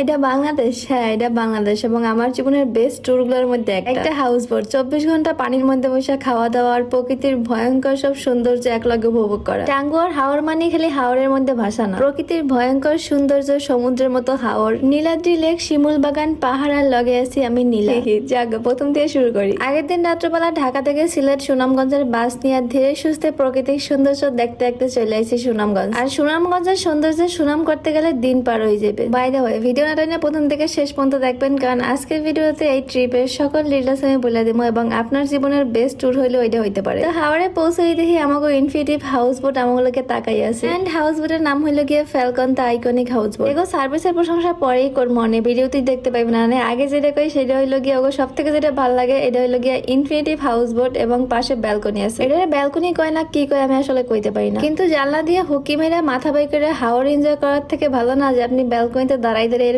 এটা বাংলাদেশ, হ্যাঁ এটা বাংলাদেশ এবং আমার জীবনের বেস্ট ট্যুর গুলোর মধ্যে একটা হাউস বোট। 24 ঘন্টা পানির মধ্যে বসে খাওয়া দাওয়া আর প্রকৃতির ভয়ঙ্কর সব সৌন্দর্য একলগে উপভোগ করা। টাঙ্গুয়ার হাওর মানে খালি হাওরের মধ্যে ভাসা না, প্রকৃতির ভয়ঙ্কর সৌন্দর্য, সমুদ্রের মতো হাওর, নীলাদ্রি লেক, শিমুল বাগান, পাহাড় আর লগে আছি আমি নীলা। যাক প্রথম থেকে শুরু করি। আগের দিন রাত্রবেলা ঢাকা থেকে সিলেট সুনামগঞ্জের বাস নিয়ে ধীরে সুস্থে প্রাকৃতিক সৌন্দর্য দেখতে দেখতে চলে আসছি সুনামগঞ্জ। আর সুনামগঞ্জের সৌন্দর্য সুনাম করতে গেলে দিন পার হয়ে যাবে। বাইরে হয় ভিডিও না টাইনে প্রথম থেকে শেষ পর্যন্ত দেখবেন, কারণ আজকের ভিডিওতে এই ট্রিপের সকল ডিটেইলস আমি বলে দেবো এবং আপনার জীবনের বেস্ট ট্যুর হইলে ওইটা হইতে পারে। তো হাওড়ে পৌঁছেই দেখি আমাকে ইনফিনিটিভ হাউস বোট আমাগুলোকে তাকাই আছে। এন্ড হাউস বোটের নাম হইলো গিয়ে Falcon, the iconic house boat. এগো সার্ভিসের প্রশংসা পরেই করবো, মনে ভিডিওতেই দেখতে পাইবেন না, আগে যেটা কই সেটা হইলো গিয়ে ওগো সব থেকে যেটা ভালো লাগে এটা হইলো গিয়ে ইনফিনিটিভ হাউস বোট এবং পাশে ব্যালকনি আছে। এটা ব্যালকনি কয় না কি কয় আমি আসলে কইতে পারি না, কিন্তু জানলা দিয়ে হুকি মেরে মাথা বাই করে হাওর এনজয় করার থেকে ভালো না যে আপনি ব্যালকনিতে দাঁড়াই দাঁড়িয়ে